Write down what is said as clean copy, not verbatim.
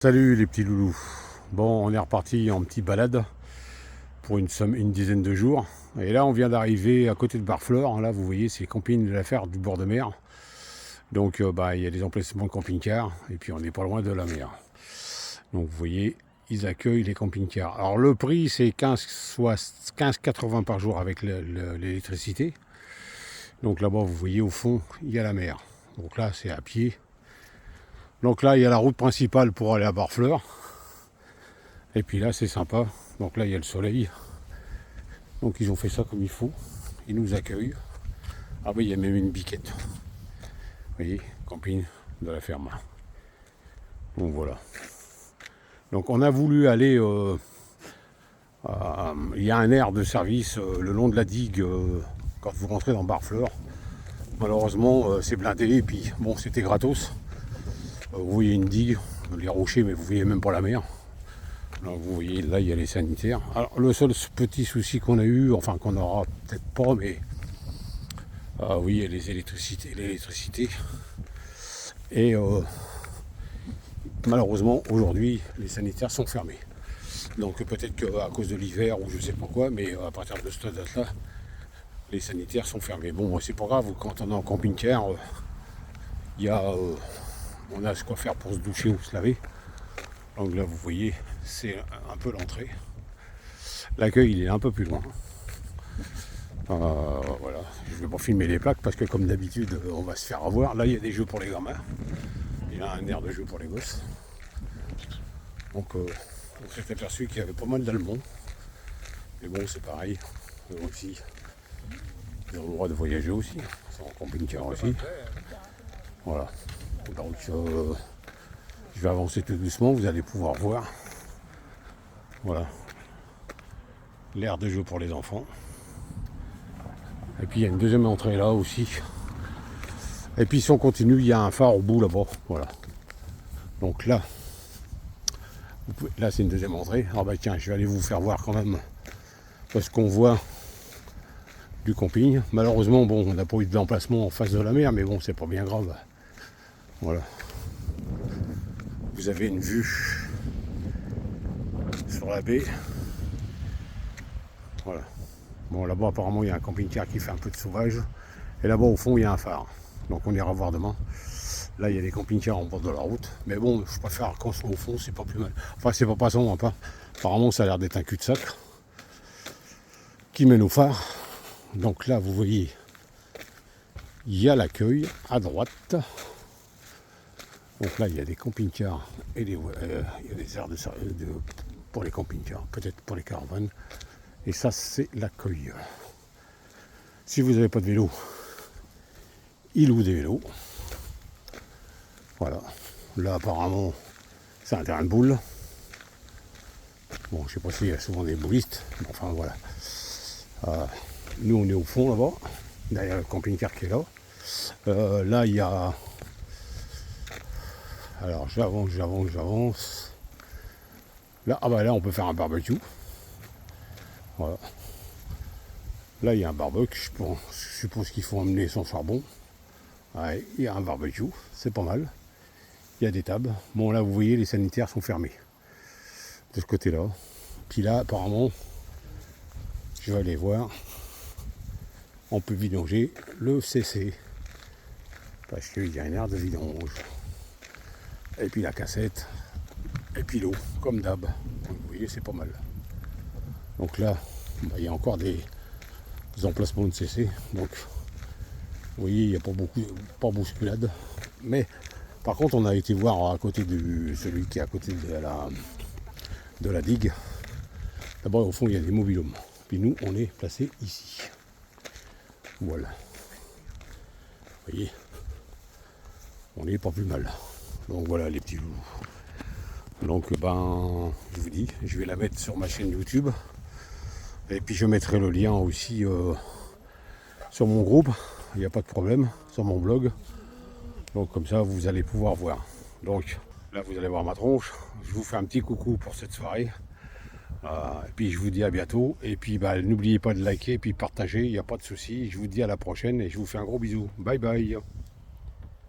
Salut les petits loulous. Bon, on est reparti en petite balade pour une dizaine de jours. Et là, on vient d'arriver à côté de Barfleur. Là, vous voyez, c'est camping de l'affaire du bord de mer. Donc, il y a des emplacements de camping-car. Et puis, on n'est pas loin de la mer. Donc, vous voyez, ils accueillent les camping-cars. Alors, le prix, c'est 15,80 par jour avec l'électricité. Donc, là-bas, vous voyez, au fond, il y a la mer. Donc là, c'est à pied. Donc là, il y a la route principale pour aller à Barfleur. Et puis là, c'est sympa. Donc là, il y a le soleil. Donc ils ont fait ça comme il faut. Ils nous accueillent. Ah oui, il y a même une biquette. Vous voyez, camping de la ferme. Donc voilà. Donc on a voulu aller... il y a un aire de service le long de la digue quand vous rentrez dans Barfleur. Malheureusement, c'est blindé. Et puis, bon, c'était gratos. Vous voyez une digue, les rochers, mais vous voyez même pas la mer. Donc vous voyez, là, il y a les sanitaires. Alors, le seul petit souci qu'on a eu, enfin qu'on aura peut-être pas, mais... oui, il y a l'électricité. Et malheureusement, aujourd'hui, les sanitaires sont fermés. Donc peut-être qu'à cause de l'hiver ou je sais pas quoi, mais à partir de cette date-là, les sanitaires sont fermés. Bon, c'est pas grave, quand on est en camping-car, il y a... on a ce quoi faire pour se doucher ou se laver. Donc là, vous voyez, c'est un peu l'entrée. L'accueil, il est un peu plus loin. Voilà, je ne vais pas filmer les plaques parce que comme d'habitude, on va se faire avoir. Là, il y a des jeux pour les gamins. Il y a un air de jeu pour les gosses. Donc, on s'est aperçu qu'il y avait pas mal d'Allemands. Mais bon, c'est pareil. Eux aussi, ils ont le droit de voyager aussi. Ils sont en camping-car aussi. Voilà. Donc, je vais avancer tout doucement. Vous allez pouvoir voir. Voilà. L'aire de jeu pour les enfants. Et puis il y a une deuxième entrée là aussi. Et puis si on continue, il y a un phare au bout là-bas. Voilà. Donc là, là c'est une deuxième entrée. Ah bah tiens, je vais aller vous faire voir quand même ce qu'on voit du camping. Malheureusement, bon, on n'a pas eu d'emplacement en face de la mer, mais bon, c'est pas bien grave. Voilà. Vous avez une vue sur la baie. Voilà. Bon, là-bas, apparemment, il y a un camping-car qui fait un peu de sauvage. Et là-bas, au fond, il y a un phare. Donc, on ira voir demain. Là, il y a des camping-cars en bord de la route. Mais bon, je préfère qu'on soit au fond, c'est pas plus mal. Enfin, c'est pas passant, hein, pas. Apparemment, ça a l'air d'être un cul-de-sac qui mène au phare. Donc là, vous voyez, il y a l'accueil à droite. Donc là, il y a des camping-cars et il y a des aires pour les camping-cars, peut-être pour les caravanes. Et ça, c'est l'accueil. Si vous n'avez pas de vélo, il loue des vélos. Voilà. Là, apparemment, c'est un terrain de boules. Bon, je sais pas s'il y a souvent des boulistes. Mais enfin, voilà. Nous, on est au fond, là-bas. Derrière le camping-car qui est là. Là, il y a... Alors, j'avance. Là, ah bah là, on peut faire un barbecue. Voilà. Là, il y a un barbecue. Je suppose qu'il faut emmener son charbon. Ouais, il y a un barbecue. C'est pas mal. Il y a des tables. Bon, là, vous voyez, les sanitaires sont fermés. De ce côté-là. Puis là, apparemment, je vais aller voir. On peut vidanger le CC. Parce qu'il y a une aire de vidange. Et puis la cassette. Et puis l'eau, comme d'hab. Vous voyez, c'est pas mal. Donc là, bah, il y a encore des emplacements de CC. Donc, vous voyez, il n'y a pas bousculade. Mais, par contre, on a été voir à côté de celui qui est à côté de la digue. D'abord, au fond, il y a des mobil-homes. Puis nous, on est placés ici. Voilà. Vous voyez, on n'est pas plus mal. Donc voilà, les petits loups. Donc, ben, je vous dis, je vais la mettre sur ma chaîne YouTube. Et puis, je mettrai le lien aussi sur mon groupe. Il n'y a pas de problème, sur mon blog. Donc, comme ça, vous allez pouvoir voir. Donc, là, vous allez voir ma tronche. Je vous fais un petit coucou pour cette soirée. Et puis, je vous dis à bientôt. Et puis, bah, n'oubliez pas de liker et puis partager. Il n'y a pas de souci. Je vous dis à la prochaine et je vous fais un gros bisou. Bye bye.